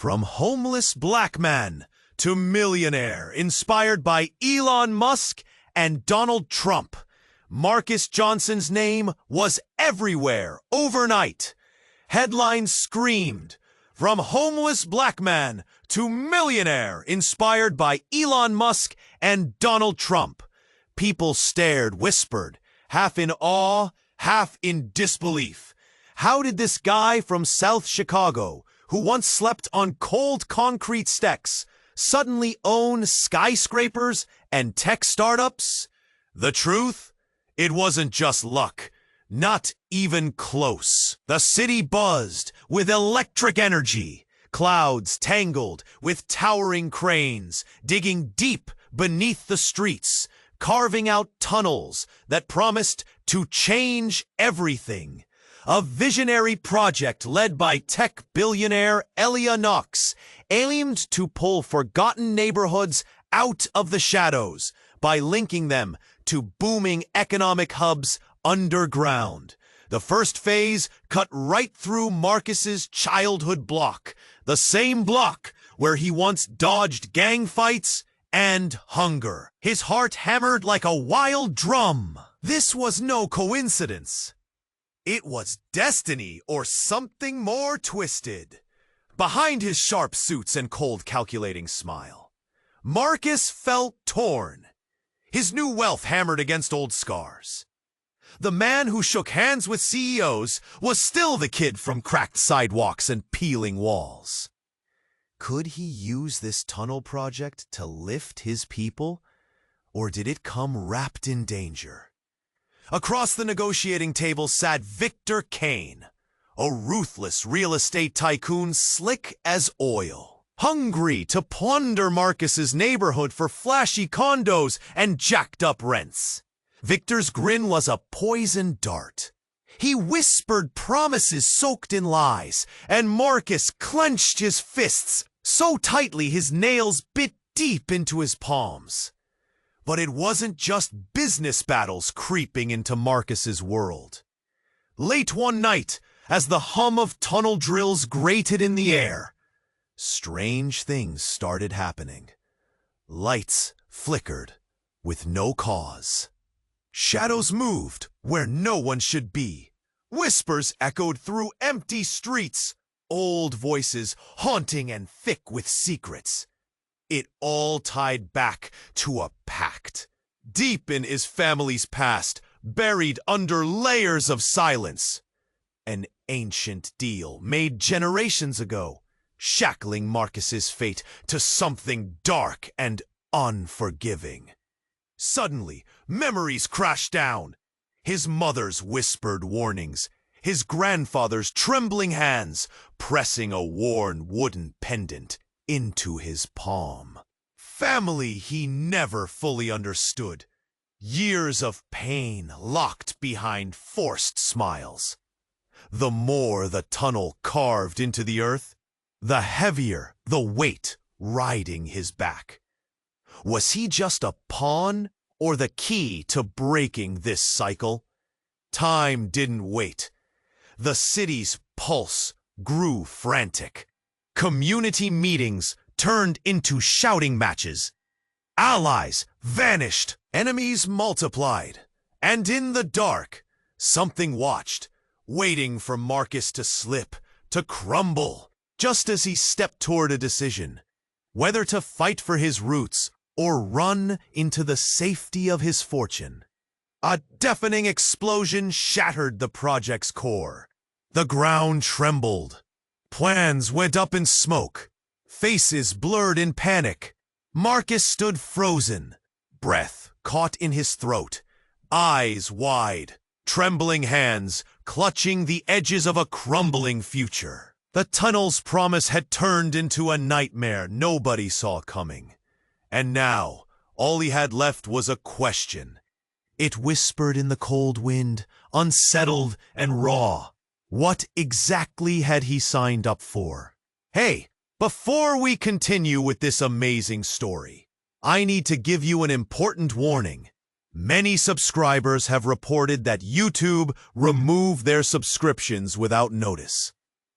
From homeless black man to millionaire, inspired by Elon Musk and Donald Trump, Marcus Johnson's name was everywhere overnight. Headlines screamed, "From homeless black man to millionaire," inspired by Elon Musk and Donald Trump. People stared, whispered, half in awe, half in disbelief. How did this guy from South Chicago, who once slept on cold concrete stacks, suddenly own skyscrapers and tech startups? The truth? It wasn't just luck. Not even close. The city buzzed with electric energy. Clouds tangled with towering cranes, digging deep beneath the streets, carving out tunnels that promised to change everything. A visionary project led by tech billionaire Elon aimed to pull forgotten neighborhoods out of the shadows by linking them to booming economic hubs underground. The first phase cut right through Marcus's childhood block, the same block where he once dodged gang fights and hunger. His heart hammered like a wild drum. This was no coincidence. It was destiny or something more twisted. Behind his sharp suits and cold calculating smile, Marcus felt torn. His new wealth hammered against old scars. The man who shook hands with CEOs was still the kid from cracked sidewalks and peeling walls. Could he use this tunnel project to lift his people, or did it come wrapped in danger? Across the negotiating table sat Victor Kane, a ruthless real estate tycoon slick as oil, hungry to plunder Marcus's neighborhood for flashy condos and jacked-up rents. Victor's grin was a poisoned dart. He whispered promises soaked in lies, and Marcus clenched his fists so tightly his nails bit deep into his palms. But it wasn't just business battles creeping into Marcus's world. Late one night, as the hum of tunnel drills grated in the air, strange things started happening. Lights flickered with no cause. Shadows moved where no one should be. Whispers echoed through empty streets, old voices haunting and thick with secrets. It all tied back to a pact, deep in his family's past, buried under layers of silence. An ancient deal made generations ago, shackling Marcus's fate to something dark and unforgiving. Suddenly, memories crashed down. His mother's whispered warnings, his grandfather's trembling hands pressing a worn wooden pendant into his palm. Family he never fully understood. Years of pain locked behind forced smiles. The more the tunnel carved into the earth, the heavier the weight riding his back. Was he just a pawn or the key to breaking this cycle? Time didn't wait. The city's pulse grew frantic. Community meetings turned into shouting matches. Allies vanished, enemies multiplied. And in the dark, something watched, waiting for Marcus to slip, to crumble, just as he stepped toward a decision, whether to fight for his roots or run into the safety of his fortune. A deafening explosion shattered the project's core. The ground trembled. Plans went up in smoke. Faces blurred in panic. Marcus stood frozen, breath caught in his throat, eyes wide, trembling hands clutching the edges of a crumbling future. The tunnel's promise had turned into a nightmare nobody saw coming. And now, all he had left was a question. It whispered in the cold wind, unsettled and raw. What exactly had he signed up for? Hey, before we continue with this amazing story, I need to give you an important warning. Many subscribers have reported that YouTube removed their subscriptions without notice.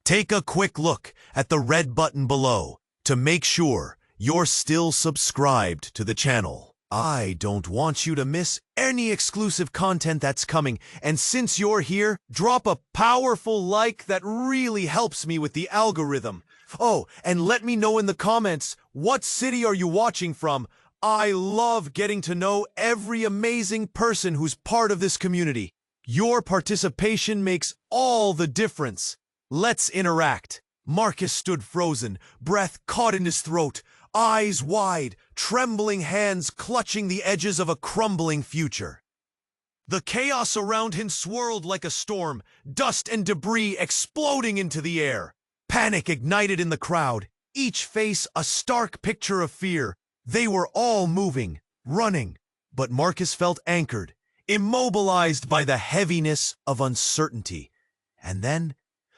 Take a quick look at the red button below to make sure you're still subscribed to the channel. I don't want you to miss any exclusive content that's coming, and since you're here, drop a powerful like that really helps me with the algorithm. Oh, and let me know in the comments, what city are you watching from? I love getting to know every amazing person who's part of this community. Your participation makes all the difference. Let's interact. Marcus stood frozen, breath caught in his throat, eyes wide, trembling hands clutching the edges of a crumbling future. The chaos around him swirled like a storm, dust and debris exploding into the air. Panic ignited in the crowd, each face a stark picture of fear. They were all moving, running, but Marcus felt anchored, immobilized by the heaviness of uncertainty. And then,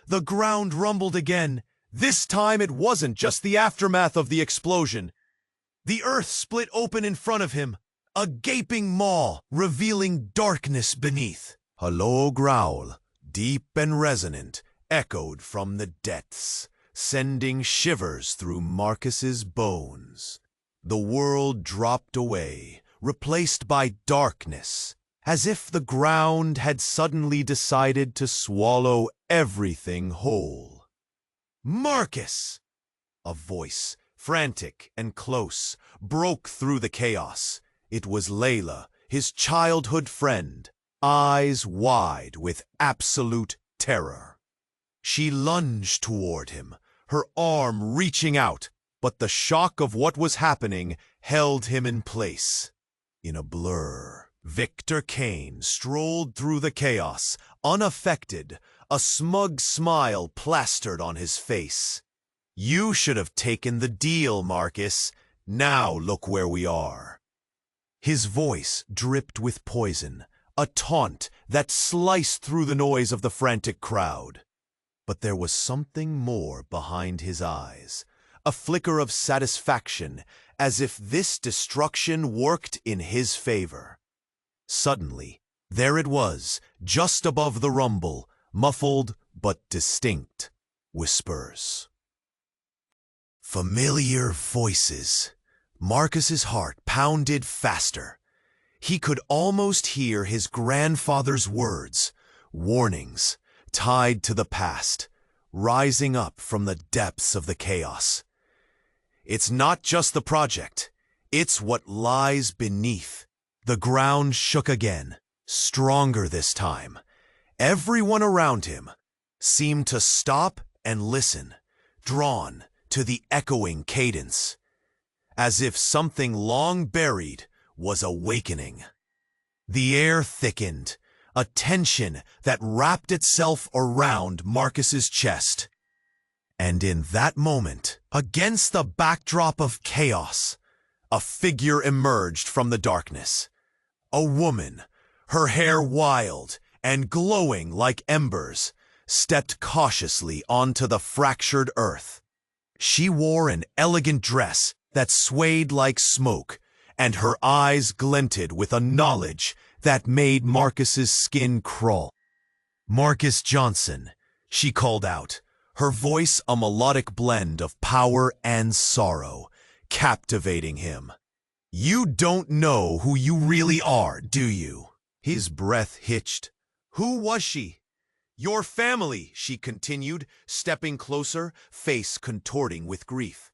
the ground rumbled again. This time it wasn't just the aftermath of the explosion. The earth split open in front of him, a gaping maw revealing darkness beneath. A low growl, deep and resonant, echoed from the depths, sending shivers through Marcus's bones. The world dropped away, replaced by darkness, as if the ground had suddenly decided to swallow everything whole. Marcus! A voice, frantic and close, broke through the chaos. It was Layla, his childhood friend, eyes wide with absolute terror. She lunged toward him, her arm reaching out, but the shock of what was happening held him in place. In a blur, Victor Kane strolled through the chaos, unaffected, a smug smile plastered on his face. You should have taken the deal, Marcus. Now look where we are. His voice dripped with poison, a taunt that sliced through the noise of the frantic crowd. But there was something more behind his eyes, a flicker of satisfaction, as if this destruction worked in his favor. Suddenly, there it was, just above the rumble, muffled but distinct whispers. Familiar voices. Marcus's heart pounded faster. He could almost hear his grandfather's words, warnings tied to the past, rising up from the depths of the chaos. It's not just the project, it's what lies beneath. The ground shook again, stronger this time. Everyone around him seemed to stop and listen, drawn to the echoing cadence, as if something long buried was awakening. The air thickened, a tension that wrapped itself around Marcus's chest. And in that moment, against the backdrop of chaos, a figure emerged from the darkness. A woman, her hair wild and glowing like embers, stepped cautiously onto the fractured earth. She wore an elegant dress that swayed like smoke, and her eyes glinted with a knowledge that made Marcus's skin crawl. "Marcus Johnson," she called out, her voice a melodic blend of power and sorrow, captivating him. "You don't know who you really are, do you?" His breath hitched. "Who was she?" "Your family," she continued, stepping closer, face contorting with grief.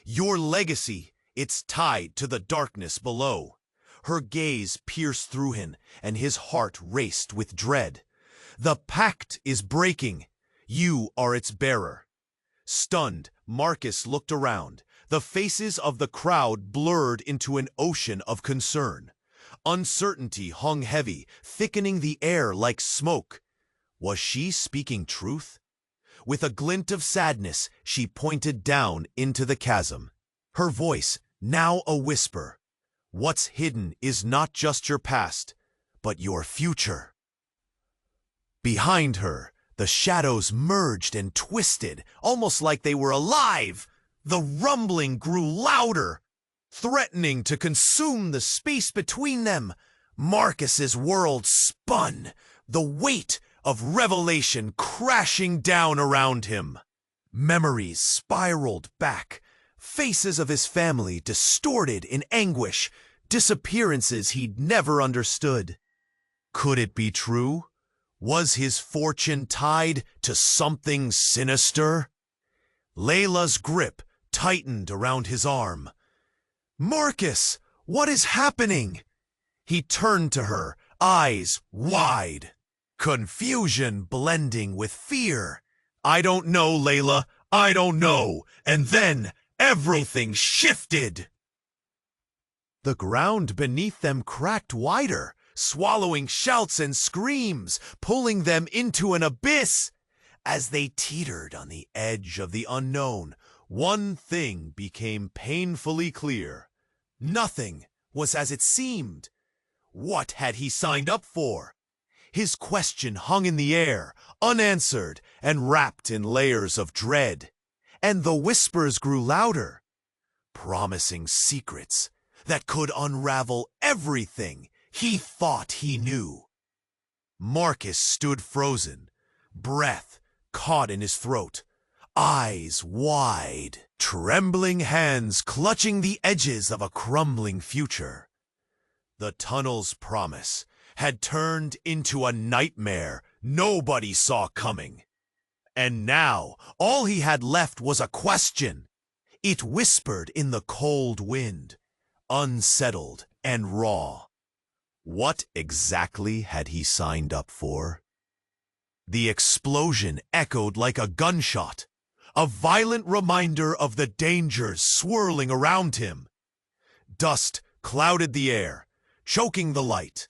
"Your legacy, it's tied to the darkness below." Her gaze pierced through him, and his heart raced with dread. "The pact is breaking. You are its bearer." Stunned, Marcus looked around. The faces of the crowd blurred into an ocean of concern. Uncertainty hung heavy, thickening the air like smoke. Was she speaking truth? With a glint of sadness, she pointed down into the chasm. Her voice, now a whisper. "What's hidden is not just your past, but your future." Behind her, the shadows merged and twisted, almost like they were alive. The rumbling grew louder, threatening to consume the space between them. Marcus's world spun, the weight of revelation crashing down around him. Memories spiraled back, faces of his family distorted in anguish, disappearances he'd never understood. Could it be true? Was his fortune tied to something sinister? Layla's grip tightened around his arm. "Marcus, what is happening?" He turned to her, eyes wide, confusion blending with fear. "I don't know, Layla, I don't know." And then everything shifted. The ground beneath them cracked wider, swallowing shouts and screams, pulling them into an abyss. As they teetered on the edge of the unknown, one thing became painfully clear. Nothing was as it seemed. What had he signed up for? His question hung in the air, unanswered and wrapped in layers of dread. And the whispers grew louder, promising secrets that could unravel everything he thought he knew. Marcus stood frozen, breath caught in his throat, eyes wide, trembling hands clutching the edges of a crumbling future. The tunnel's promise had turned into a nightmare nobody saw coming. And now all he had left was a question. It whispered in the cold wind, unsettled and raw. What exactly had he signed up for? The explosion echoed like a gunshot, a violent reminder of the dangers swirling around him. Dust clouded the air, choking the light.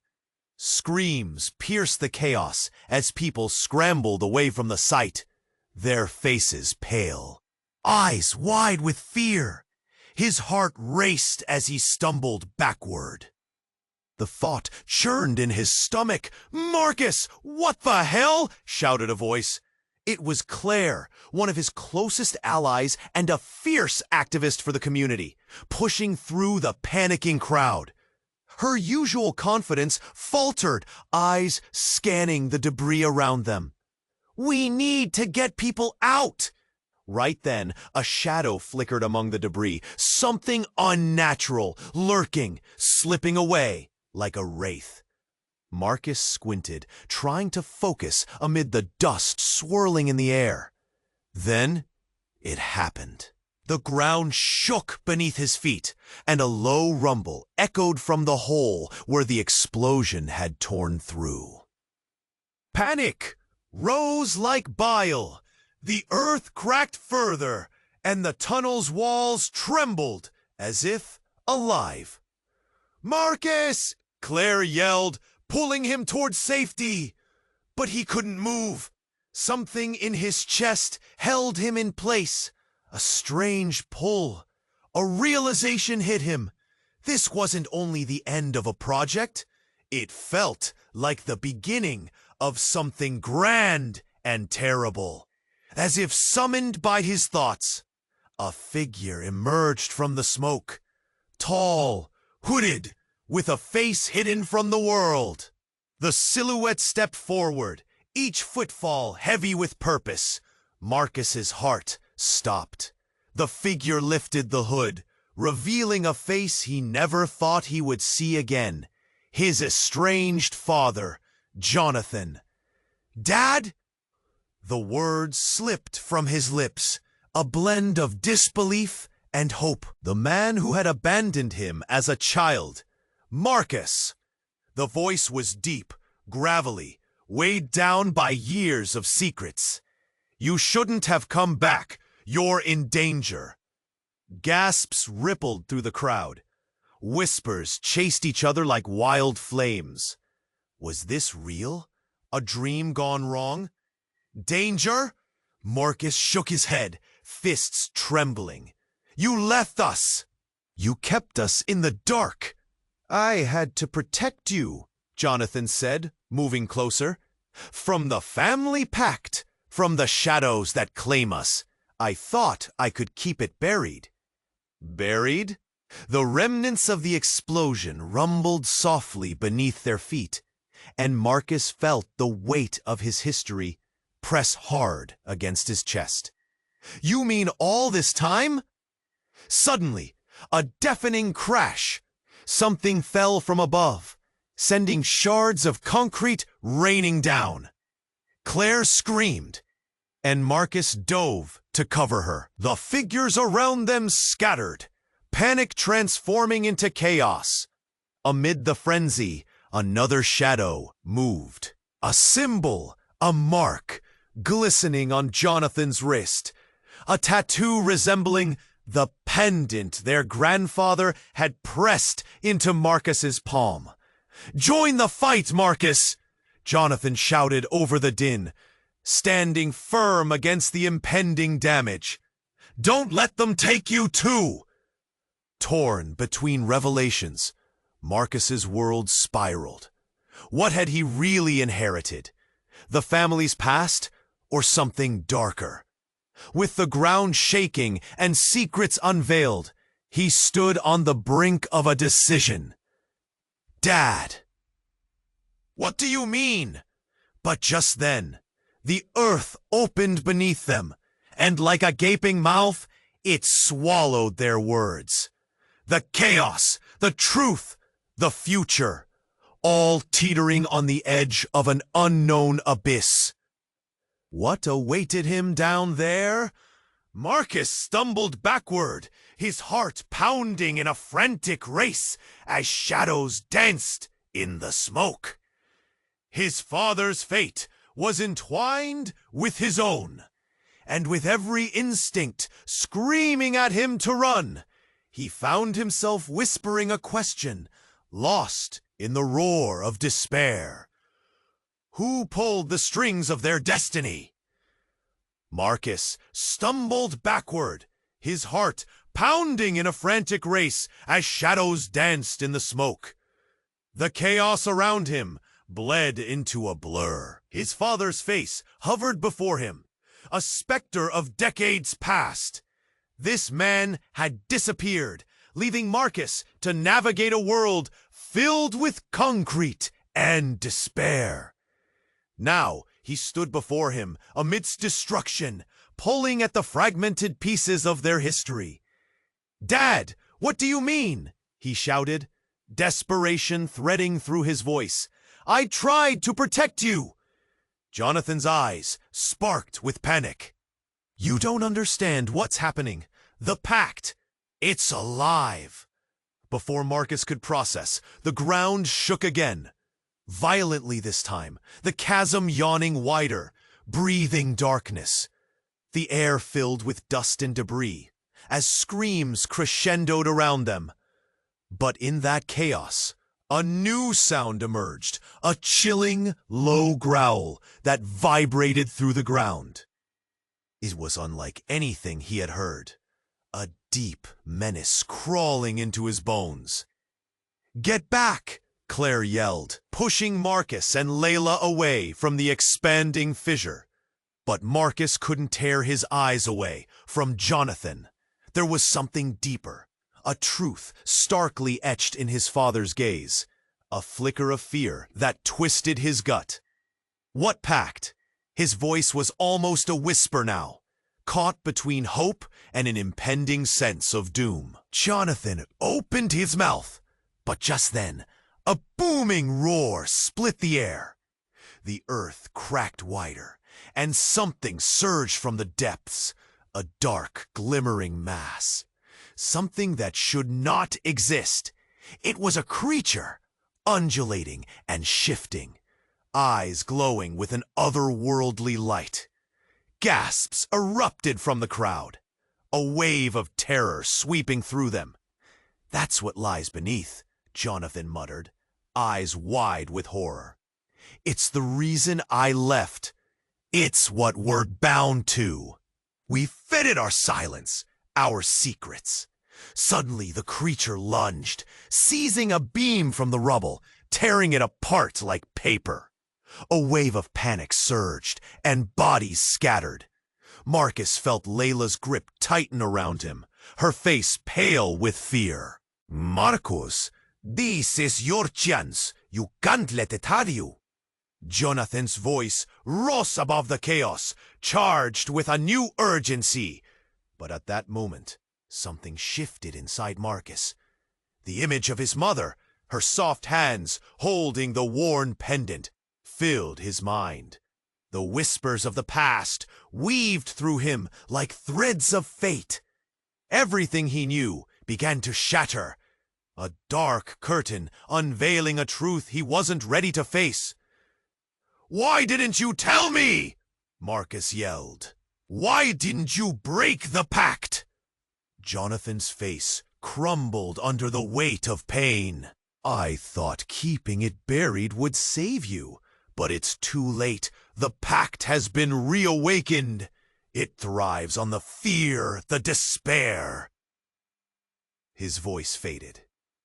Screams pierced the chaos as people scrambled away from the site, their faces pale, eyes wide with fear. His heart raced as he stumbled backward. The thought churned in his stomach. "Marcus, what the hell?" shouted a voice. It was Claire, one of his closest allies and a fierce activist for the community, pushing through the panicking crowd. Her usual confidence faltered, eyes scanning the debris around them. "We need to get people out!" Right then, a shadow flickered among the debris, something unnatural, lurking, slipping away like a wraith. Marcus squinted, trying to focus amid the dust swirling in the air. Then it happened. The ground shook beneath his feet, and a low rumble echoed from the hole where the explosion had torn through. Panic rose like bile. The earth cracked further, and the tunnel's walls trembled as if alive. "Marcus!" Claire yelled, pulling him toward safety. But he couldn't move. Something in his chest held him in place. A strange pull. A realization hit him. This wasn't only the end of a project. It felt like the beginning of something grand and terrible. As if summoned by his thoughts, a figure emerged from the smoke. Tall, hooded, with a face hidden from the world. The silhouette stepped forward, each footfall heavy with purpose. Marcus's heart stopped. The figure lifted the hood, revealing a face he never thought he would see again. His estranged father, Jonathan. "Dad?" The words slipped from his lips, a blend of disbelief and hope. The man who had abandoned him as a child. "Marcus!" The voice was deep, gravelly, weighed down by years of secrets. "You shouldn't have come back. You're in danger." Gasps rippled through the crowd. Whispers chased each other like wild flames. Was this real? A dream gone wrong? "Danger?" Marcus shook his head, fists trembling. "You left us. You kept us in the dark." "I had to protect you," Jonathan said, moving closer. "From the family pact, from the shadows that claim us. I thought I could keep it buried." Buried? The remnants of the explosion rumbled softly beneath their feet, and Marcus felt the weight of his history press hard against his chest. "You mean all this time?" Suddenly, a deafening crash. Something fell from above, sending shards of concrete raining down. Claire screamed, and Marcus dove to cover her. The figures around them scattered, panic transforming into chaos. Amid the frenzy, another shadow moved. A symbol, a mark, glistening on Jonathan's wrist. A tattoo resembling the pendant their grandfather had pressed into Marcus's palm. "Join the fight, Marcus!" Jonathan shouted over the din, standing firm against the impending damage. "Don't let them take you too!" Torn between revelations, Marcus's world spiraled. What had he really inherited? The family's past, or something darker? With the ground shaking and secrets unveiled, he stood on the brink of a decision. "Dad!" "What do you mean?" But just then, the earth opened beneath them, and like a gaping mouth, it swallowed their words. The chaos, the truth, the future, all teetering on the edge of an unknown abyss. What awaited him down there? Marcus stumbled backward, his heart pounding in a frantic race as shadows danced in the smoke. His father's fate was entwined with his own, and with every instinct screaming at him to run, he found himself whispering a question, lost in the roar of despair. Who pulled the strings of their destiny? Marcus stumbled backward, his heart pounding in a frantic race as shadows danced in the smoke. The chaos around him bled into a blur. His father's face hovered before him, a specter of decades past. This man had disappeared, leaving Marcus to navigate a world filled with concrete and despair. Now he stood before him amidst destruction, pulling at the fragmented pieces of their history. "Dad, what do you mean?" he shouted, desperation threading through his voice. "I tried to protect you." Jonathan's eyes sparked with panic. "You don't understand what's happening. The pact, it's alive." Before Marcus could process, the ground shook again. Violently this time, the chasm yawning wider, breathing darkness. The air filled with dust and debris, as screams crescendoed around them. But in that chaos, a new sound emerged, a chilling, low growl that vibrated through the ground. It was unlike anything he had heard, a deep menace crawling into his bones. "Get back!" Claire yelled, pushing Marcus and Layla away from the expanding fissure. But Marcus couldn't tear his eyes away from Jonathan. There was something deeper, a truth starkly etched in his father's gaze, a flicker of fear that twisted his gut. What pact? His voice was almost a whisper now, caught between hope and an impending sense of doom. Jonathan opened his mouth, but just then, a booming roar split the air. The earth cracked wider, and something surged from the depths, a dark, glimmering mass. Something that should not exist. It was a creature, undulating and shifting, eyes glowing with an otherworldly light. Gasps erupted from the crowd, a wave of terror sweeping through them. "That's what lies beneath," Jonathan muttered, eyes wide with horror. "It's the reason I left. It's what we're bound to. We fitted our silence, our secrets." Suddenly the creature lunged, seizing a beam from the rubble, tearing it apart like paper. A wave of panic surged, and bodies scattered. Marcus felt Layla's grip tighten around him, her face pale with fear. "Marcus, this is your chance. You can't let it hurt you." Jonathan's voice rose above the chaos, charged with a new urgency. But at that moment, something shifted inside Marcus. The image of his mother, her soft hands holding the worn pendant, filled his mind. The whispers of the past weaved through him like threads of fate. Everything he knew began to shatter. A dark curtain unveiling a truth he wasn't ready to face. "Why didn't you tell me?" Marcus yelled. "Why didn't you break the pact?" Jonathan's face crumbled under the weight of pain. "I thought keeping it buried would save you, but it's too late. The pact has been reawakened. It thrives on the fear, the despair." His voice faded.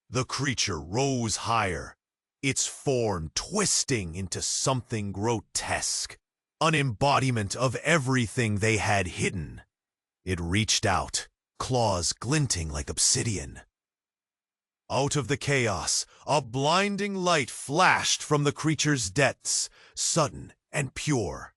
The creature rose higher, its form twisting into something grotesque, an embodiment of everything they had hidden. It reached out, claws glinting like obsidian. Out of the chaos, a blinding light flashed from the creature's depths, sudden and pure.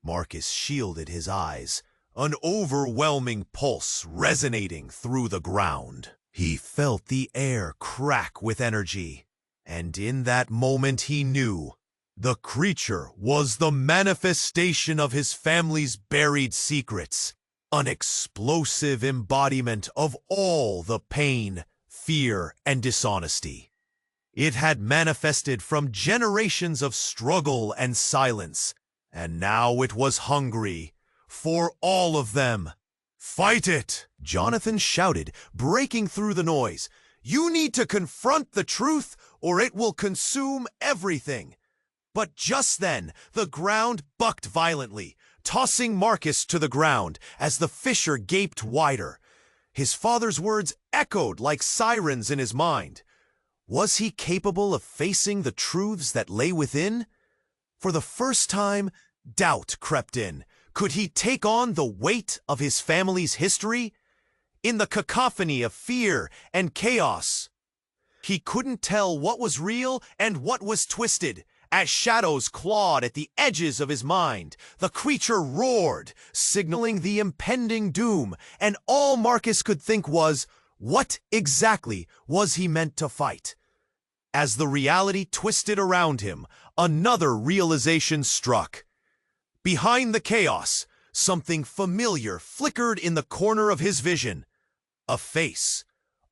Marcus shielded his eyes, an overwhelming pulse resonating through the ground. He felt the air crack with energy, and in that moment he knew the creature was the manifestation of his family's buried secrets, an explosive embodiment of all the pain, fear, and dishonesty. It had manifested from generations of struggle and silence, and now it was hungry for all of them. "Fight it!" Jonathan shouted, breaking through the noise. "You need to confront the truth, or it will consume everything." But just then, the ground bucked violently, tossing Marcus to the ground as the fissure gaped wider. His father's words echoed like sirens in his mind. Was he capable of facing the truths that lay within? For the first time, doubt crept in. Could he take on the weight of his family's history? In the cacophony of fear and chaos, he couldn't tell what was real and what was twisted. As shadows clawed at the edges of his mind, the creature roared, signaling the impending doom, and all Marcus could think was, what exactly was he meant to fight? As the reality twisted around him, another realization struck. Behind the chaos, something familiar flickered in the corner of his vision. A face,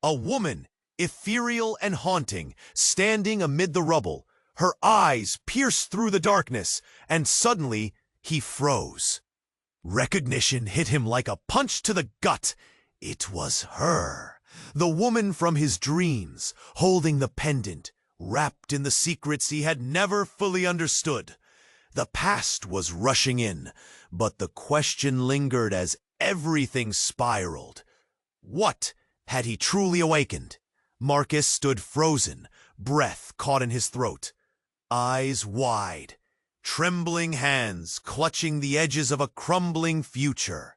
a woman, ethereal and haunting, standing amid the rubble. Her eyes pierced through the darkness, and suddenly he froze. Recognition hit him like a punch to the gut. It was her, the woman from his dreams, holding the pendant, wrapped in the secrets he had never fully understood. The past was rushing in, but the question lingered as everything spiraled. What had he truly awakened? Marcus stood frozen, breath caught in his throat, eyes wide, trembling hands clutching the edges of a crumbling future.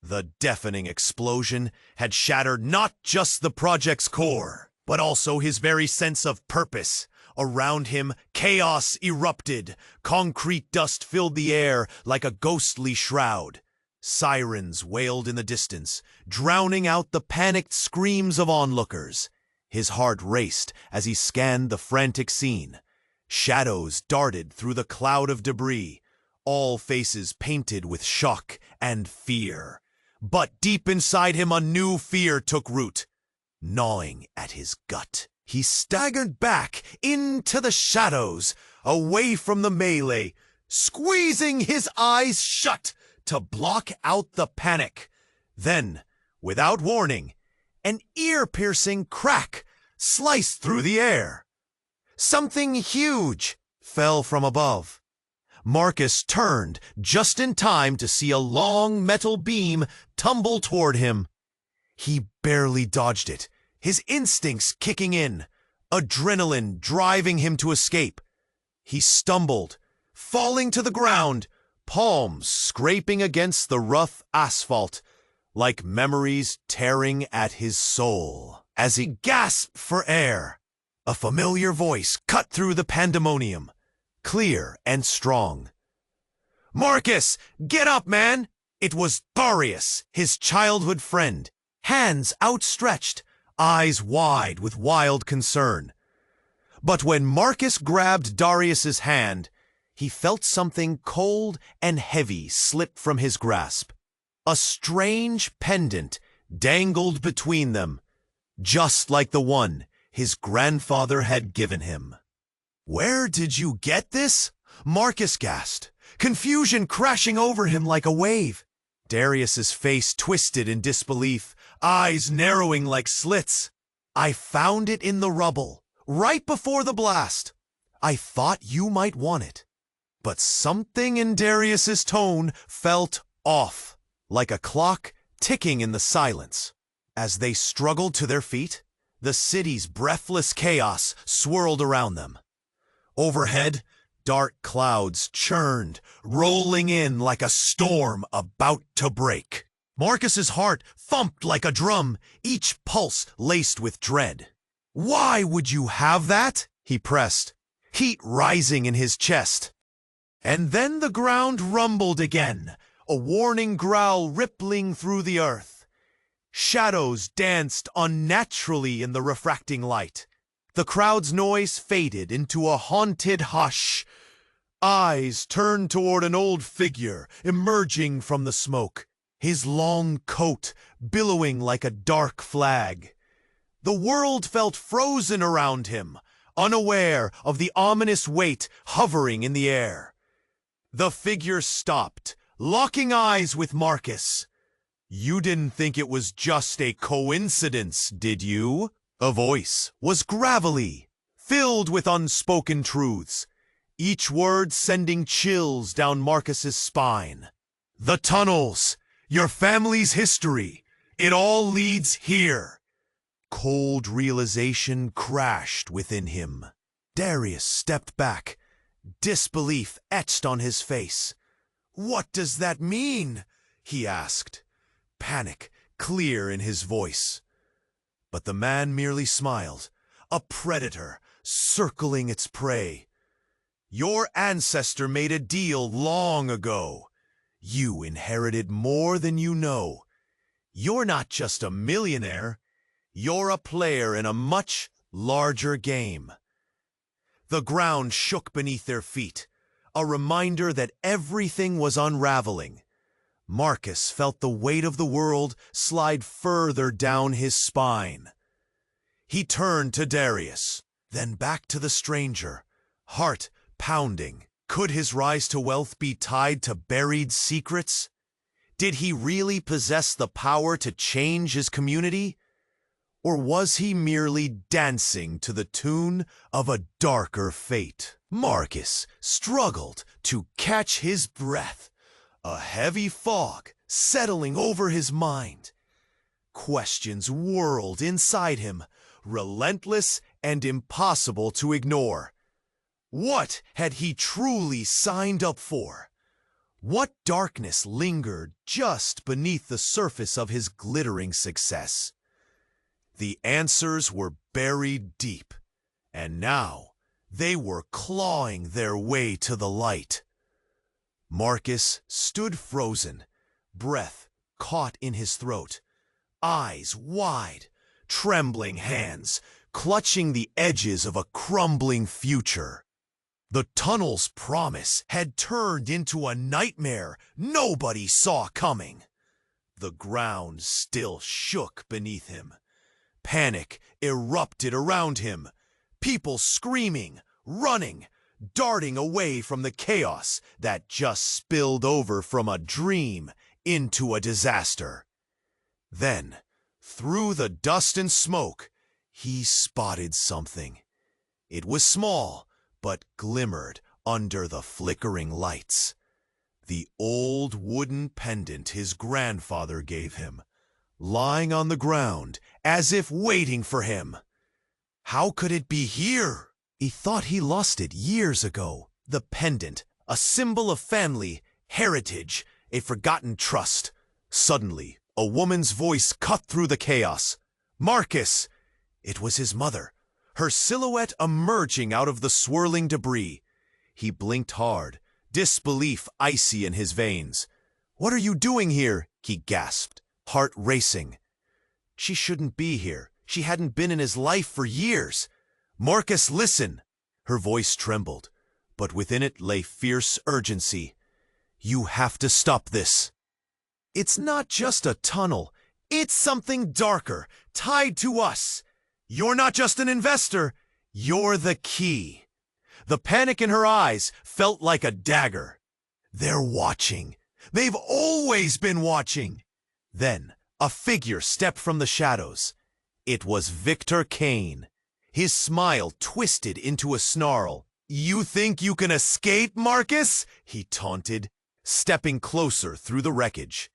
The deafening explosion had shattered not just the project's core, but also his very sense of purpose. Around him, chaos erupted. Concrete dust filled the air like a ghostly shroud. Sirens wailed in the distance, drowning out the panicked screams of onlookers. His heart raced as he scanned the frantic scene. Shadows darted through the cloud of debris, all faces painted with shock and fear. But deep inside him, a new fear took root, gnawing at his gut. He staggered back into the shadows, away from the melee, squeezing his eyes shut to block out the panic. Then, without warning, an ear-piercing crack sliced through the air. Something huge fell from above. Marcus turned just in time to see a long metal beam tumble toward him. He barely dodged it, his instincts kicking in, adrenaline driving him to escape. He stumbled, falling to the ground, palms scraping against the rough asphalt, like memories tearing at his soul. As he gasped for air, a familiar voice cut through the pandemonium. clear and strong. "Marcus, get up, man!" It was Darius, his childhood friend, hands outstretched, eyes wide with wild concern. But when Marcus grabbed Darius's hand, he felt something cold and heavy slip from his grasp. A strange pendant dangled between them, just like the one his grandfather had given him. "Where did you get this?" Marcus gasped, confusion crashing over him like a wave. Darius's face twisted in disbelief, eyes narrowing like slits. "I found it in the rubble, right before the blast. I thought you might want it." But something in Darius's tone felt off, like a clock ticking in the silence. As they struggled to their feet, the city's breathless chaos swirled around them. Overhead, dark clouds churned, rolling in like a storm about to break. Marcus's heart thumped like a drum, each pulse laced with dread. "Why would you have that?" he pressed, heat rising in his chest. And then the ground rumbled again, a warning growl rippling through the earth. Shadows danced unnaturally in the refracting light. The crowd's noise faded into a haunted hush. Eyes turned toward an old figure emerging from the smoke, his long coat billowing like a dark flag. The world felt frozen around him, unaware of the ominous weight hovering in the air. The figure stopped, locking eyes with Marcus. "You didn't think it was just a coincidence, did you?" A voice was gravelly, filled with unspoken truths, each word sending chills down Marcus's spine. "The tunnels, your family's history, it all leads here." Cold realization crashed within him. Darius stepped back, disbelief etched on his face. "What does that mean?" he asked, panic clear in his voice. But the man merely smiled, a predator circling its prey. "Your ancestor made a deal long ago. You inherited more than you know. You're not just a millionaire, you're a player in a much larger game." The ground shook beneath their feet, a reminder that everything was unraveling. Marcus felt the weight of the world slide further down his spine. He turned to Darius, then back to the stranger, heart pounding. Could his rise to wealth be tied to buried secrets? Did he really possess the power to change his community? Or was he merely dancing to the tune of a darker fate? Marcus struggled to catch his breath, a heavy fog settling over his mind. Questions whirled inside him, relentless and impossible to ignore. What had he truly signed up for? What darkness lingered just beneath the surface of his glittering success? The answers were buried deep, and now they were clawing their way to the light. Marcus stood frozen, breath caught in his throat, eyes wide, trembling hands clutching the edges of a crumbling future. The tunnel's promise had turned into a nightmare nobody saw coming. The ground still shook beneath him. Panic erupted around him, people screaming, running, darting away from the chaos that just spilled over from a dream into a disaster. Then, through the dust and smoke, he spotted something. It was small, but glimmered under the flickering lights. The old wooden pendant his grandfather gave him, lying on the ground as if waiting for him. How could it be here? He thought he lost it years ago. The pendant, a symbol of family, heritage, a forgotten trust. Suddenly, a woman's voice cut through the chaos. "Marcus!" It was his mother, her silhouette emerging out of the swirling debris. He blinked hard, disbelief icy in his veins. "What are you doing here?" he gasped, heart racing. She shouldn't be here. She hadn't been in his life for years. "Marcus, listen!" Her voice trembled, but within it lay fierce urgency. "You have to stop this. It's not just a tunnel. It's something darker, tied to us. You're not just an investor. You're the key." The panic in her eyes felt like a dagger. "They're watching. They've always been watching." Then a figure stepped from the shadows. It was Victor Kane. His smile twisted into a snarl. "You think you can escape, Marcus?" he taunted, stepping closer through the wreckage.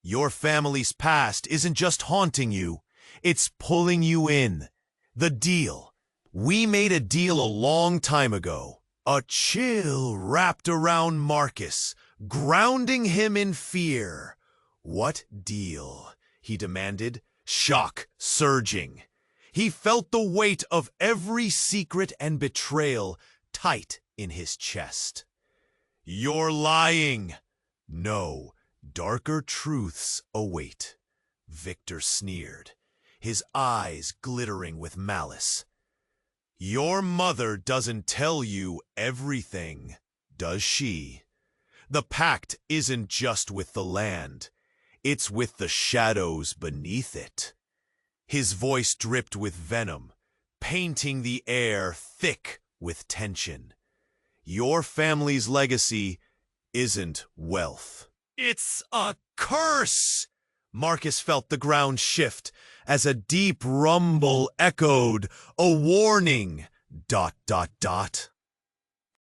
"Your family's past isn't just haunting you, it's pulling you in. The deal. We made a deal a long time ago." A chill wrapped around Marcus, grounding him in fear. "What deal?" he demanded, shock surging. He felt the weight of every secret and betrayal tight in his chest. "You're lying." "No, darker truths await," Victor sneered, his eyes glittering with malice. "Your mother doesn't tell you everything, does she? The pact isn't just with the land. It's with the shadows beneath it." His voice dripped with venom, painting the air thick with tension. "Your family's legacy isn't wealth. It's a curse!" Marcus felt the ground shift as a deep rumble echoed, a warning, ...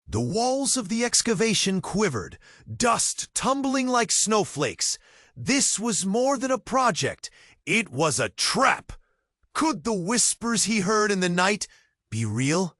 The walls of the excavation quivered, dust tumbling like snowflakes. This was more than a project. It was a trap. Could the whispers he heard in the night be real?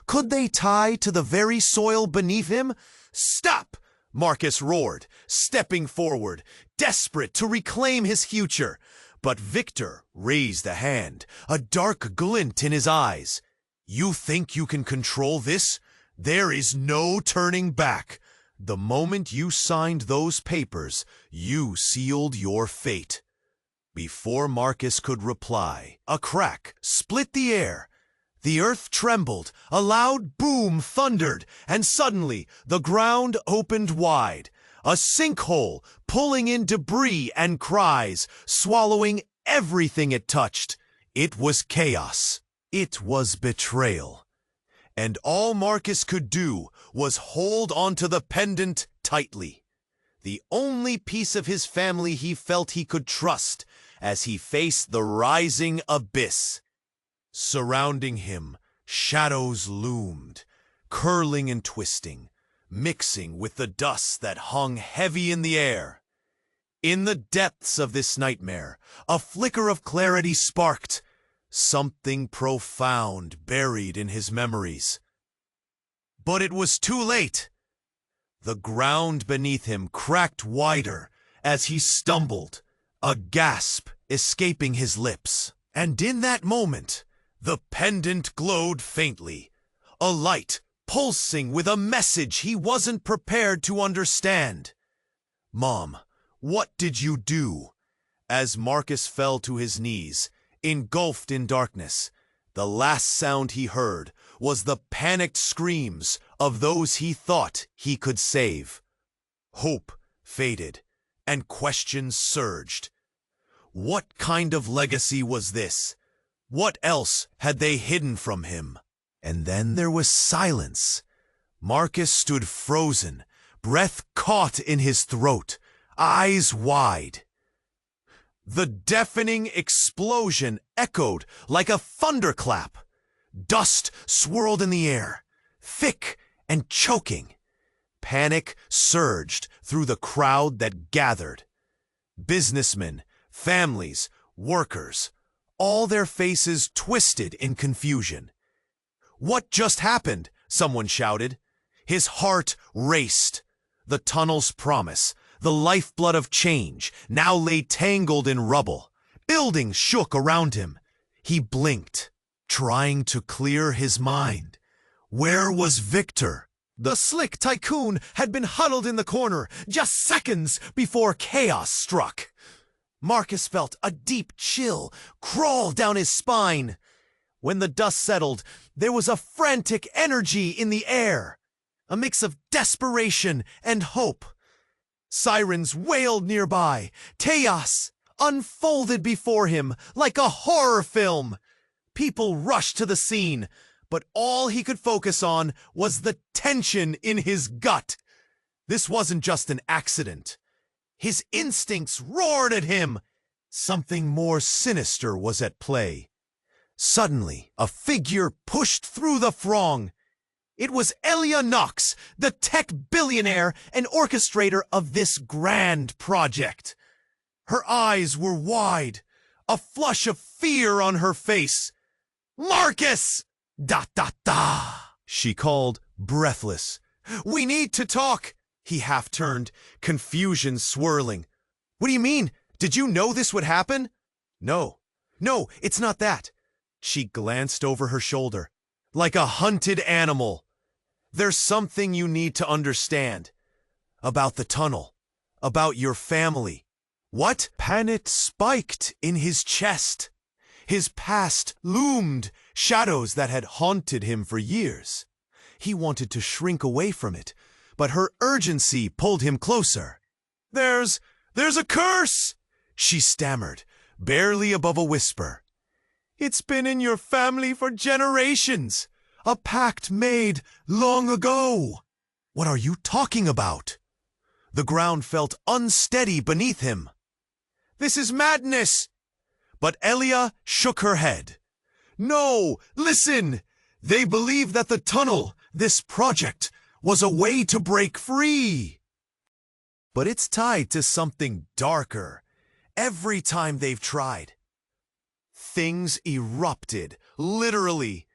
Could they tie to the very soil beneath him? "Stop!" Marcus roared, stepping forward, desperate to reclaim his future. But Victor raised a hand, a dark glint in his eyes. "You think you can control this? There is no turning back. The moment you signed those papers, you sealed your fate." Before Marcus could reply, a crack split the air. The earth trembled, a loud boom thundered, and suddenly the ground opened wide. A sinkhole pulling in debris and cries, swallowing everything it touched. It was chaos. It was betrayal. And all Marcus could do was hold onto the pendant tightly. The only piece of his family he felt he could trust as he faced the rising abyss. Surrounding him, shadows loomed, curling and twisting, mixing with the dust that hung heavy in the air. In the depths of this nightmare, a flicker of clarity sparked, something profound buried in his memories. But it was too late. The ground beneath him cracked wider as he stumbled, a gasp escaping his lips. And in that moment, the pendant glowed faintly, a light pulsing with a message he wasn't prepared to understand. "Mom, what did you do?" As Marcus fell to his knees, engulfed in darkness, the last sound he heard was the panicked screams of those he thought he could save. Hope faded, and questions surged. What kind of legacy was this? What else had they hidden from him? And then there was silence. Marcus stood frozen, breath caught in his throat, eyes wide. The deafening explosion echoed like a thunderclap. Dust swirled in the air, thick and choking. Panic surged through the crowd that gathered. Businessmen, families, workers, all their faces twisted in confusion. "What just happened?" someone shouted. His heart raced. The tunnel's promise, the lifeblood of change, now lay tangled in rubble. Buildings shook around him. He blinked, trying to clear his mind. Where was Victor? The slick tycoon had been huddled in the corner just seconds before chaos struck. Marcus felt a deep chill crawl down his spine. When the dust settled, there was a frantic energy in the air, a mix of desperation and hope. Sirens wailed nearby. Chaos unfolded before him like a horror film. People rushed to the scene, but all he could focus on was the tension in his gut. This wasn't just an accident. His instincts roared at him. Something more sinister was at play. Suddenly, a figure pushed through the throng. It was Elon, the tech billionaire and orchestrator of this grand project. Her eyes were wide, a flush of fear on her face. "Marcus! Da da da!" she called, breathless. "We need to talk." He half turned, confusion swirling. "What do you mean? Did you know this would happen?" No, it's not that." She glanced over her shoulder, like a hunted animal. "There's something you need to understand. About the tunnel. About your family." What? Panic spiked in his chest. His past loomed, shadows that had haunted him for years. He wanted to shrink away from it, but her urgency pulled him closer. There's a curse!" she stammered, barely above a whisper. "It's been in your family for generations. A pact made long ago." "What are you talking about?" The ground felt unsteady beneath him. "This is madness!" But Elia shook her head. "No, listen! They believe that the tunnel, this project, was a way to break free. But it's tied to something darker. Every time they've tried, things erupted, literally."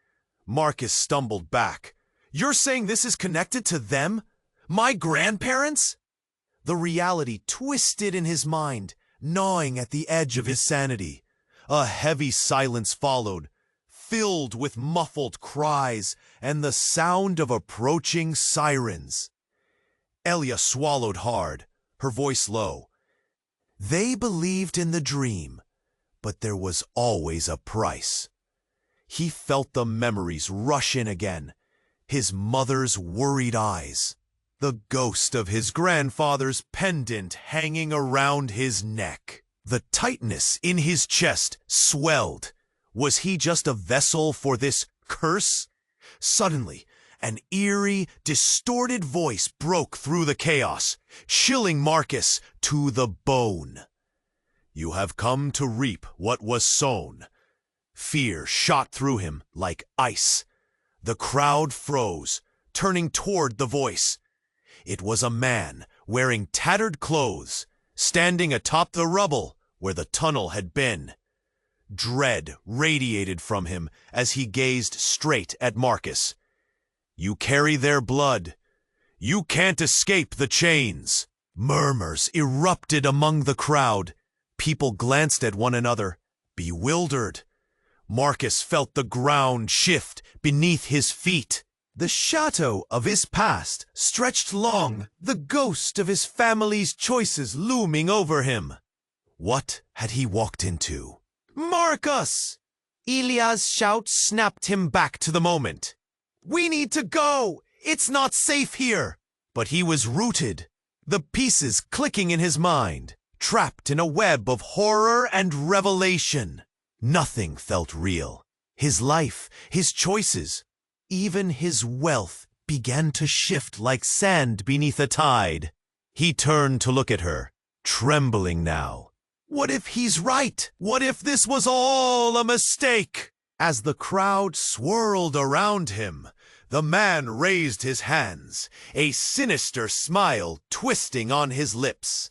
Marcus stumbled back. "You're saying this is connected to them? My grandparents?" The reality twisted in his mind, gnawing at the edge of his sanity. A heavy silence followed, filled with muffled cries and the sound of approaching sirens. Elia swallowed hard, her voice low. They believed in the dream, but there was always a price. He felt the memories rush in again, his mother's worried eyes, the ghost of his grandfather's pendant hanging around his neck. The tightness in his chest swelled. Was he just a vessel for this curse? Suddenly, an eerie, distorted voice broke through the chaos, chilling Marcus to the bone. "You have come to reap what was sown." Fear shot through him like ice. The crowd froze, turning toward the voice. It was a man wearing tattered clothes, standing atop the rubble where the tunnel had been. Dread radiated from him as he gazed straight at Marcus. "You carry their blood. You can't escape the chains." Murmurs erupted among the crowd. People glanced at one another, bewildered. Marcus felt the ground shift beneath his feet. The shadow of his past stretched long, the ghost of his family's choices looming over him. What had he walked into? "Marcus!" Elia's shout snapped him back to the moment. "We need to go! It's not safe here!" But he was rooted, the pieces clicking in his mind, trapped in a web of horror and revelation. Nothing felt real. His life, his choices, even his wealth began to shift like sand beneath a tide. He turned to look at her, trembling now. What if he's right? What if this was all a mistake? As the crowd swirled around him, the man raised his hands, a sinister smile twisting on his lips.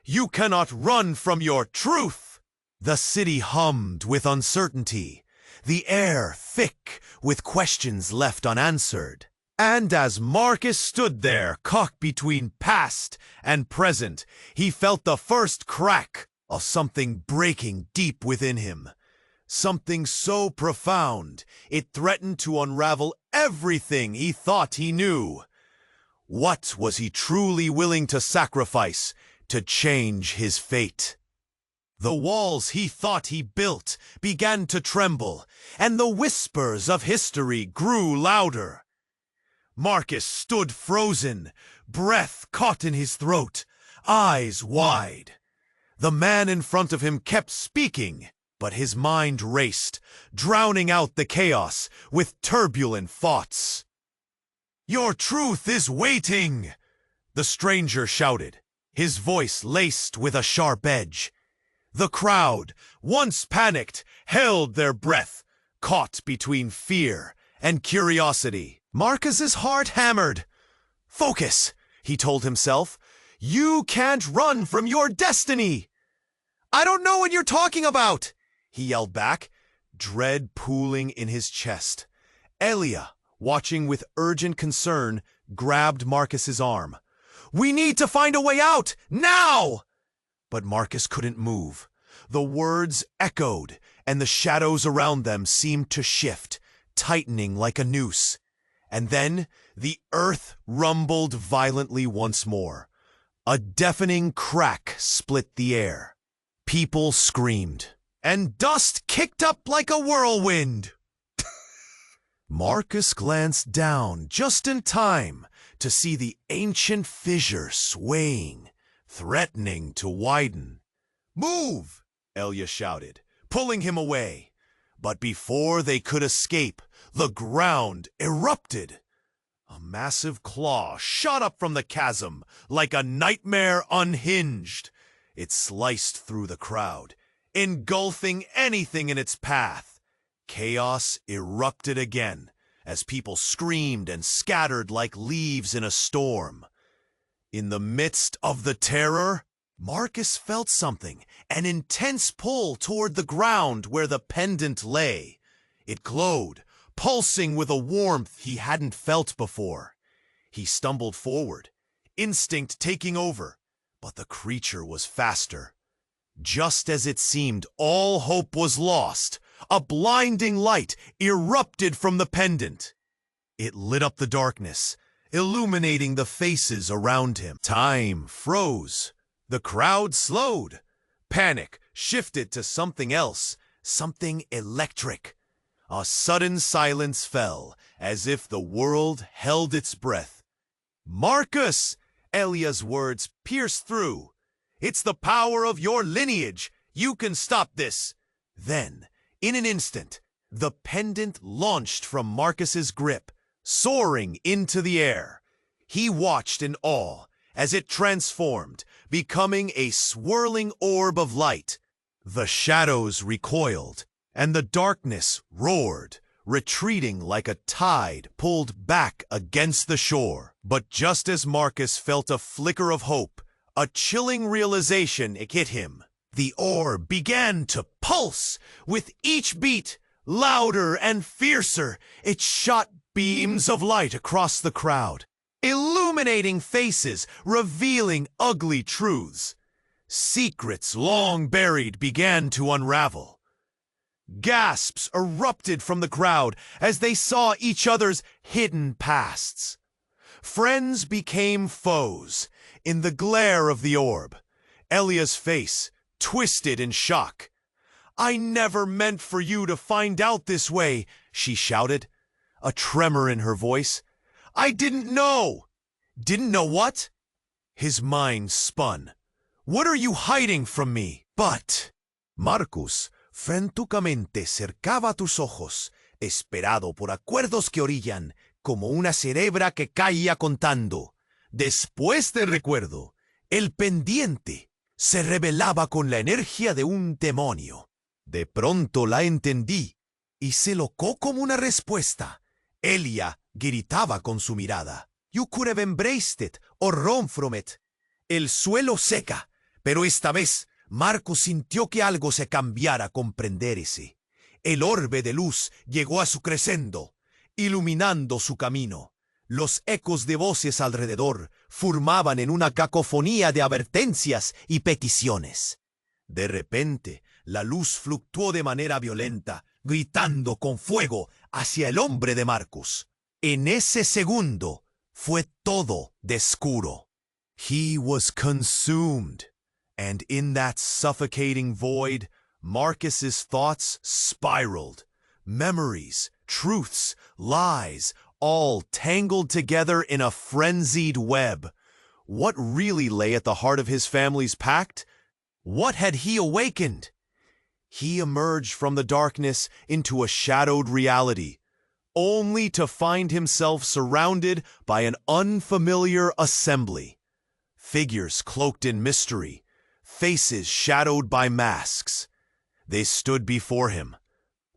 "You cannot run from your truth!" The city hummed with uncertainty, the air thick with questions left unanswered. And as Marcus stood there, caught between past and present, he felt the first crack of something breaking deep within him. something so profound it threatened to unravel everything he thought he knew. What was he truly willing to sacrifice to change his fate? The walls he thought he built began to tremble, and the whispers of history grew louder. Marcus stood frozen, breath caught in his throat, eyes wide. The man in front of him kept speaking, but his mind raced, drowning out the chaos with turbulent thoughts. "Your truth is waiting!" the stranger shouted, his voice laced with a sharp edge. The crowd, once panicked, held their breath, caught between fear and curiosity. Marcus's heart hammered. "Focus," he told himself. "You can't run from your destiny." "I don't know what you're talking about," he yelled back, dread pooling in his chest. Elia, watching with urgent concern, grabbed Marcus's arm. "We need to find a way out, now!" But Marcus couldn't move. The words echoed, and the shadows around them seemed to shift, tightening like a noose. And then the earth rumbled violently once more. A deafening crack split the air. People screamed, and dust kicked up like a whirlwind. Marcus glanced down just in time to see the ancient fissure swaying, threatening to widen. "Move!" Elia shouted, pulling him away. But before they could escape, the ground erupted. A massive claw shot up from the chasm like a nightmare unhinged. It sliced through the crowd, engulfing anything in its path. Chaos erupted again as people screamed and scattered like leaves in a storm. In the midst of the terror, Marcus felt something, an intense pull toward the ground where the pendant lay. It glowed, pulsing with a warmth he hadn't felt before. He stumbled forward, instinct taking over, but the creature was faster. Just as it seemed all hope was lost, a blinding light erupted from the pendant. It lit up the darkness, illuminating the faces around him. Time froze. The crowd slowed. Panic shifted to something else, something electric. A sudden silence fell, as if the world held its breath. "Marcus!" Elia's words pierced through. "It's the power of your lineage. You can stop this." Then, in an instant, the pendant launched from Marcus's grip, soaring into the air. He watched in awe as it transformed, becoming a swirling orb of light. The shadows recoiled, and the darkness roared, retreating like a tide pulled back against the shore. But just as Marcus felt a flicker of hope, a chilling realization hit him. The orb began to pulse. With each beat, louder and fiercer, it shot beams of light across the crowd, illuminating faces, revealing ugly truths. Secrets long buried began to unravel. Gasps erupted from the crowd as they saw each other's hidden pasts. Friends became foes in the glare of the orb. Elia's face twisted in shock. "I never meant for you to find out this way," she shouted, a tremor in her voice. "I didn't know." "Didn't know what?" His mind spun. "What are you hiding from me?" But Marcus frenéticamente cercaba tus ojos, esperado por acuerdos que orillan, como una cerebra que caía contando. Después del recuerdo, el pendiente se revelaba con la energía de un demonio. De pronto la entendí y se locó como una respuesta. Elia gritaba con su mirada. "You could have embraced it or run from it." El suelo seca, pero esta vez Marcus sintió que algo se cambiara a comprender ese. El orbe de luz llegó a su crescendo, iluminando su camino. Los ecos de voces alrededor formaban en una cacofonía de advertencias y peticiones. De repente, La luz fluctuó de manera violenta, gritando con fuego hacia el hombre de Marcus. En ese segundo fue todo descuro. He was consumed, and in that suffocating void, Marcus's thoughts spiraled. Memories, truths, lies, all tangled together in a frenzied web. What really lay at the heart of his family's pact? What had he awakened? He emerged from the darkness into a shadowed reality, only to find himself surrounded by an unfamiliar assembly. Figures cloaked in mystery, faces shadowed by masks. They stood before him,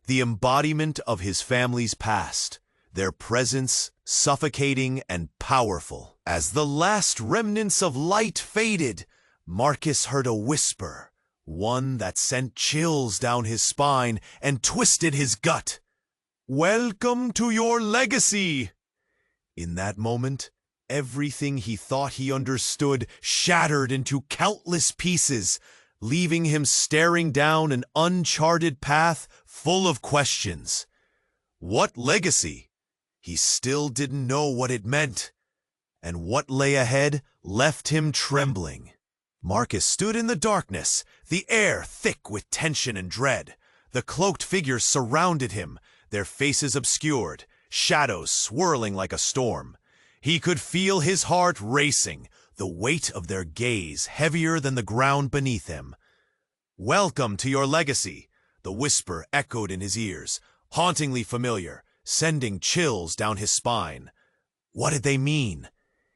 the embodiment of his family's past, their presence suffocating and powerful. As the last remnants of light faded, Marcus heard a whisper, one that sent chills down his spine and twisted his gut. "Welcome to your legacy!" In that moment, everything he thought he understood shattered into countless pieces, leaving him staring down an uncharted path full of questions. What legacy? He still didn't know what it meant, and what lay ahead left him trembling. Marcus stood in the darkness, the air thick with tension and dread. The cloaked figures surrounded him, their faces obscured, shadows swirling like a storm. He could feel his heart racing, the weight of their gaze heavier than the ground beneath him. "Welcome to your legacy," the whisper echoed in his ears, hauntingly familiar, sending chills down his spine. What did they mean?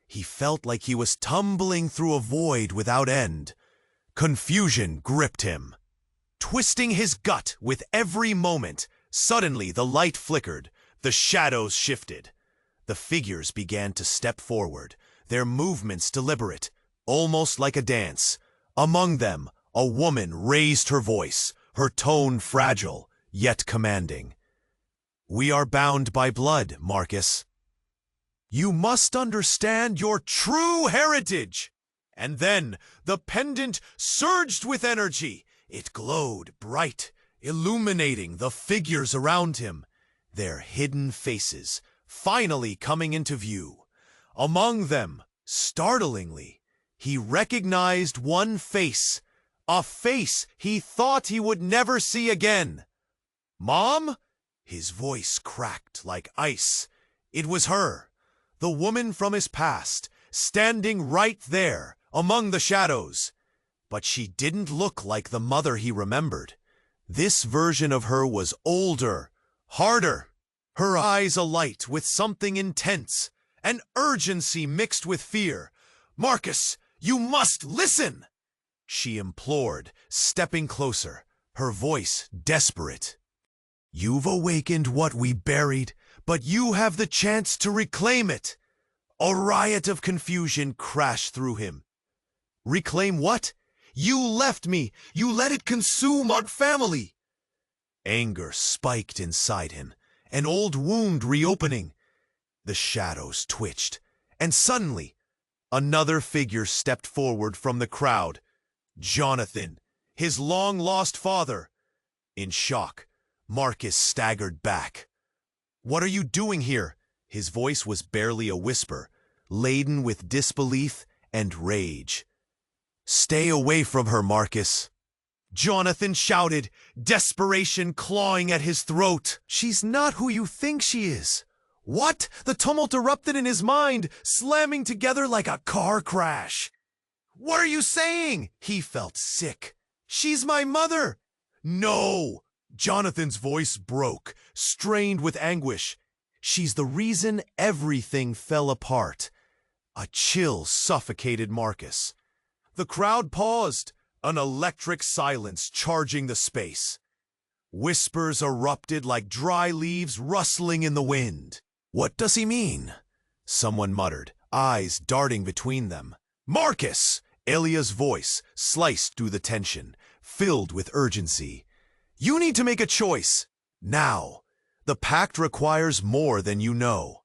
He felt like he was tumbling through a void without end. Confusion gripped him, twisting his gut with every moment. Suddenly the light flickered, the shadows shifted. The figures began to step forward, their movements deliberate, almost like a dance. Among them, a woman raised her voice, her tone fragile, yet commanding. "We are bound by blood, Marcus. You must understand your true heritage." And then the pendant surged with energy. It glowed bright, illuminating the figures around him, their hidden faces finally coming into view. Among them, startlingly, he recognized one face, a face he thought he would never see again. "Mom?" His voice cracked like ice. It was her, the woman from his past, standing right there among the shadows. But she didn't look like the mother he remembered. This version of her was older, harder, her eyes alight with something intense, an urgency mixed with fear. "Marcus, you must listen!" she implored, stepping closer, her voice desperate. "You've awakened what we buried, but you have the chance to reclaim it." A riot of confusion crashed through him. "Reclaim what? You left me. You let it consume our family." Anger spiked inside him, an old wound reopening. The shadows twitched, and suddenly, another figure stepped forward from the crowd. Jonathan, his long-lost father. In shock, Marcus staggered back. "What are you doing here?" His voice was barely a whisper, laden with disbelief and rage. "Stay away from her, Marcus," Jonathan shouted, desperation clawing at his throat. "She's not who you think she is." What? The tumult erupted in his mind, slamming together like a car crash. "What are you saying?" He felt sick. "She's my mother." "No!" Jonathan's voice broke, strained with anguish. "She's the reason everything fell apart." A chill suffocated Marcus. The crowd paused, an electric silence charging the space. Whispers erupted like dry leaves rustling in the wind. "What does he mean?" someone muttered, eyes darting between them. "Marcus!" Elia's voice sliced through the tension, filled with urgency. "You need to make a choice. Now. The pact requires more than you know."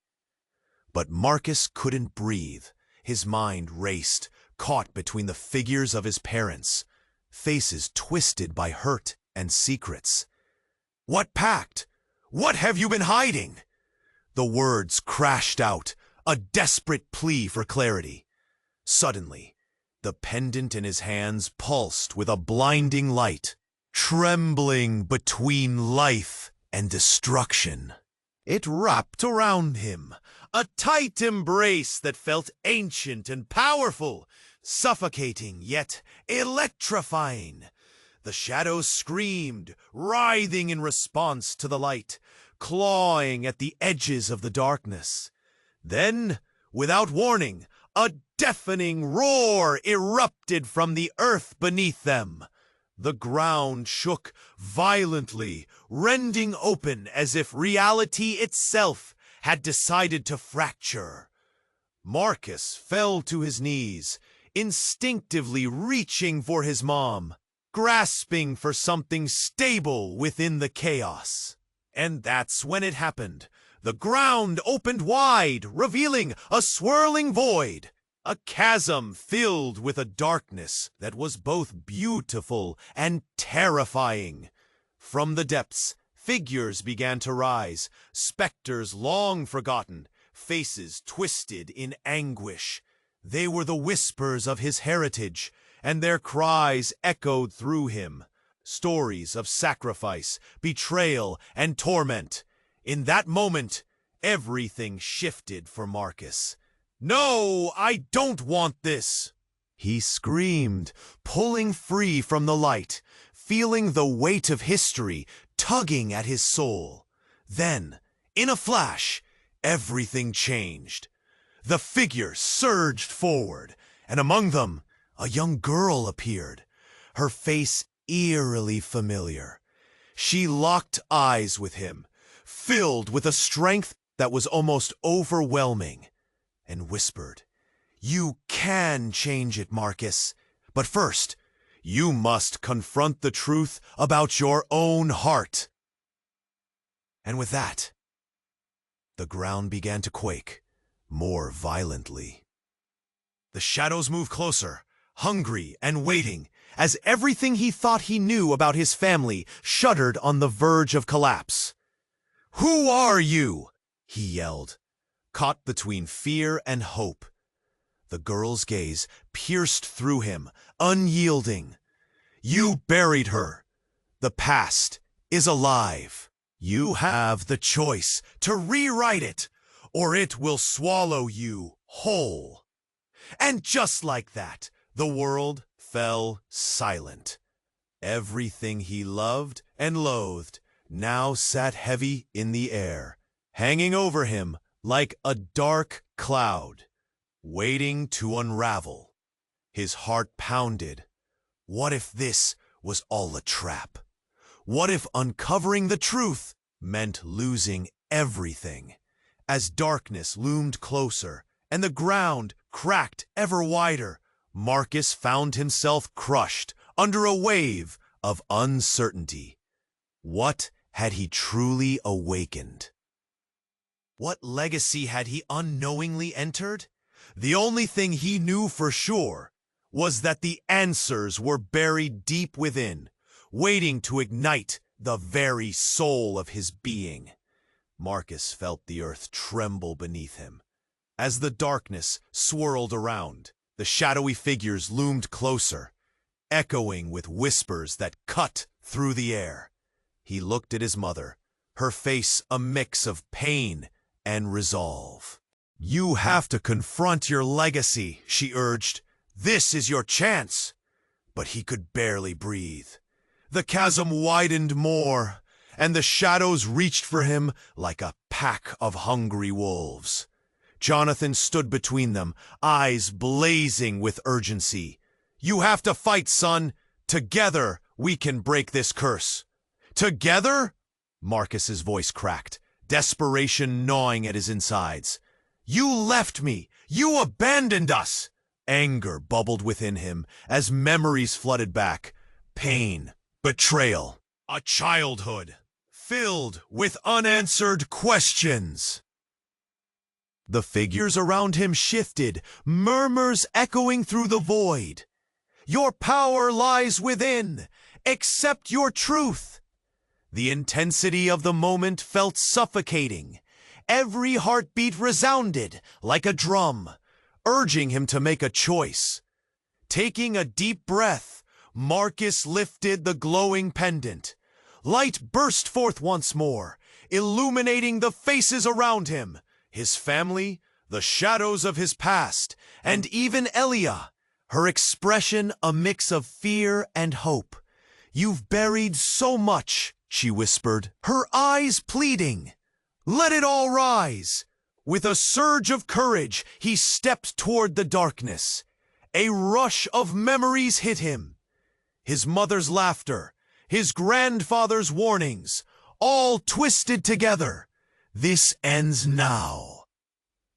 But Marcus couldn't breathe. His mind raced, caught between the figures of his parents, faces twisted by hurt and secrets. "What pact? What have you been hiding?" The words crashed out, a desperate plea for clarity. Suddenly, the pendant in his hands pulsed with a blinding light, trembling between life and destruction. It wrapped around him, a tight embrace that felt ancient and powerful, suffocating yet electrifying. The shadows screamed, writhing in response to the light, clawing at the edges of the darkness. Then, without warning, a deafening roar erupted from the earth beneath them. The ground shook violently, rending open as if reality itself had decided to fracture. Marcus fell to his knees, instinctively reaching for his mom, grasping for something stable within the chaos. And that's when it happened. The ground opened wide, revealing a swirling void, a chasm filled with a darkness that was both beautiful and terrifying. From the depths, figures began to rise, specters long forgotten, faces twisted in anguish. They were the whispers of his heritage, and their cries echoed through him. Stories of sacrifice, betrayal, and torment. In that moment, everything shifted for Marcus. "No, I don't want this!" he screamed, pulling free from the light, feeling the weight of history tugging at his soul. Then, in a flash, everything changed. The figures surged forward, and among them, a young girl appeared, her face eerily familiar. She locked eyes with him, filled with a strength that was almost overwhelming, and whispered, "You can change it, Marcus. But first, you must confront the truth about your own heart." And with that, the ground began to quake more violently. The shadows moved closer, hungry and waiting, as everything he thought he knew about his family shuddered on the verge of collapse. "Who are you?" he yelled, caught between fear and hope. The girl's gaze pierced through him, unyielding. "You buried her. The past is alive. You have the choice to rewrite it, or it will swallow you whole." And just like that, the world fell silent. Everything he loved and loathed now sat heavy in the air, hanging over him like a dark cloud, waiting to unravel. His heart pounded. What if this was all a trap? What if uncovering the truth meant losing everything? As darkness loomed closer and the ground cracked ever wider, Marcus found himself crushed under a wave of uncertainty. What had he truly awakened? What legacy had he unknowingly entered? The only thing he knew for sure was that the answers were buried deep within, waiting to ignite the very soul of his being. Marcus felt the earth tremble beneath him. As the darkness swirled around, the shadowy figures loomed closer, echoing with whispers that cut through the air. He looked at his mother, her face a mix of pain and resolve. "You have to confront your legacy," she urged. "This is your chance." But he could barely breathe. The chasm widened more, and the shadows reached for him like a pack of hungry wolves. Jonathan stood between them, eyes blazing with urgency. "You have to fight, son. Together we can break this curse." "Together?" Marcus's voice cracked, desperation gnawing at his insides. "You left me! You abandoned us!" Anger bubbled within him as memories flooded back. Pain, betrayal, a childhood filled with unanswered questions. The figures around him shifted, murmurs echoing through the void. "Your power lies within. Accept your truth. The intensity of the moment felt suffocating. Every heartbeat resounded like a drum, urging him to make a choice. Taking a deep breath, Marcus lifted the glowing pendant. Light burst forth once more, illuminating the faces around him, his family, the shadows of his past, and even Elia, her expression a mix of fear and hope. "You've buried so much," she whispered, her eyes pleading. "Let it all rise." With a surge of courage, he stepped toward the darkness. A rush of memories hit him. His mother's laughter, his grandfather's warnings, all twisted together. "This ends now."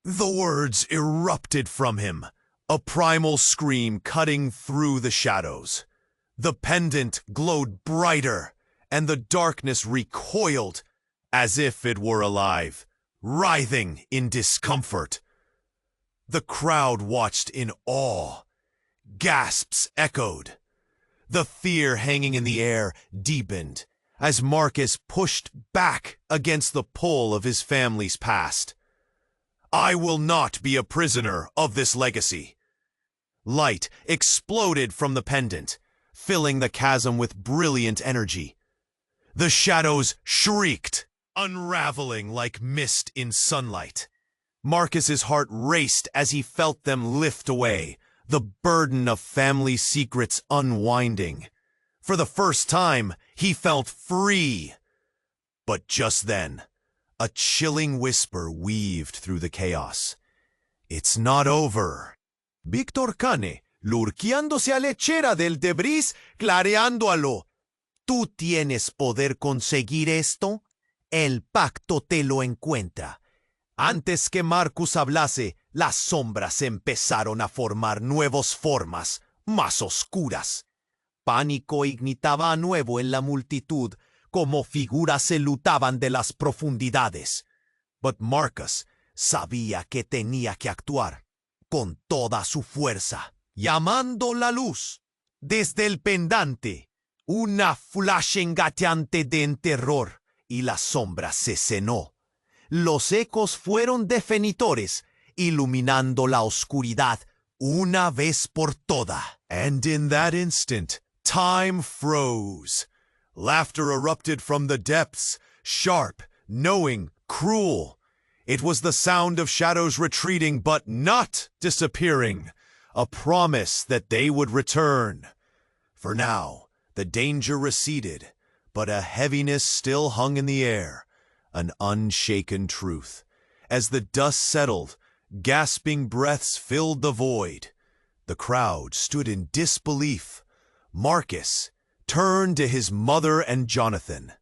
The words erupted from him, a primal scream cutting through the shadows. The pendant glowed brighter, and the darkness recoiled as if it were alive, writhing in discomfort. The crowd watched in awe. Gasps echoed. The fear hanging in the air deepened as Marcus pushed back against the pull of his family's past. "I will not be a prisoner of this legacy." Light exploded from the pendant, filling the chasm with brilliant energy. The shadows shrieked, unraveling like mist in sunlight. Marcus's heart raced as he felt them lift away, the burden of family secrets unwinding. For the first time, he felt free. But just then, a chilling whisper weaved through the chaos. "It's not over." Víctor Cane, lurqueándose a lechera del debris, clareándolo. "Tú tienes poder conseguir esto. El pacto te lo encuentra." Antes que Marcus hablase, las sombras empezaron a formar nuevas formas, más oscuras. Pánico ignitaba a nuevo en la multitud, como figuras se lutaban de las profundidades. But Marcus sabía que tenía que actuar con toda su fuerza, llamando la luz desde el pendante. Una flash engañante de terror, y la sombra se cenó. Los ecos fueron definidores, iluminando la oscuridad una vez por toda. And in that instant, time froze. Laughter erupted from the depths, sharp, knowing, cruel. It was the sound of shadows retreating but not disappearing, a promise that they would return. For now, the danger receded, but a heaviness still hung in the air, an unshaken truth. As the dust settled, gasping breaths filled the void. The crowd stood in disbelief. Marcus turned to his mother and Jonathan.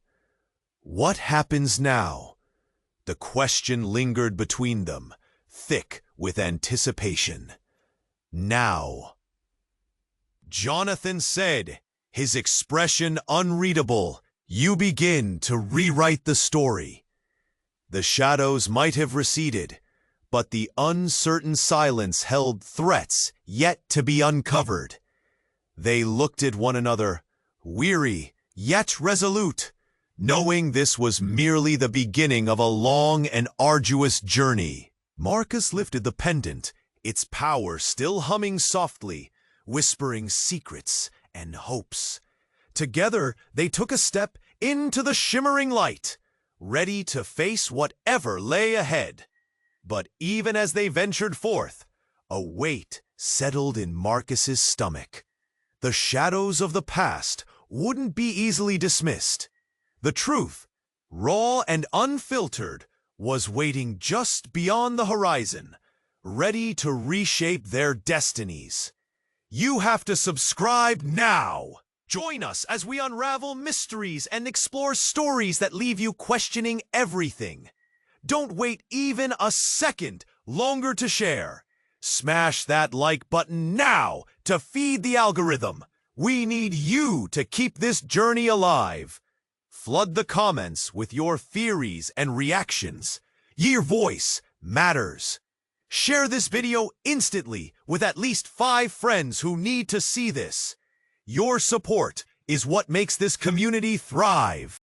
What happens now? The question lingered between them, thick with anticipation. Now. Jonathan said, his expression unreadable, "You begin to rewrite the story." The shadows might have receded, but the uncertain silence held threats yet to be uncovered. They looked at one another, weary yet resolute, knowing this was merely the beginning of a long and arduous journey. Marcus lifted the pendant, its power still humming softly, whispering secrets and hopes. Together, they took a step into the shimmering light, ready to face whatever lay ahead. But even as they ventured forth, a weight settled in Marcus's stomach. The shadows of the past wouldn't be easily dismissed. The truth, raw and unfiltered, was waiting just beyond the horizon, ready to reshape their destinies. You have to subscribe now. Join us as we unravel mysteries and explore stories that leave you questioning everything. Don't wait even a second longer to share. Smash that like button now to feed the algorithm. We need you to keep this journey alive. Flood the comments with your theories and reactions. Your voice matters. Share this video instantly with at least 5 friends who need to see this. Your support is what makes this community thrive.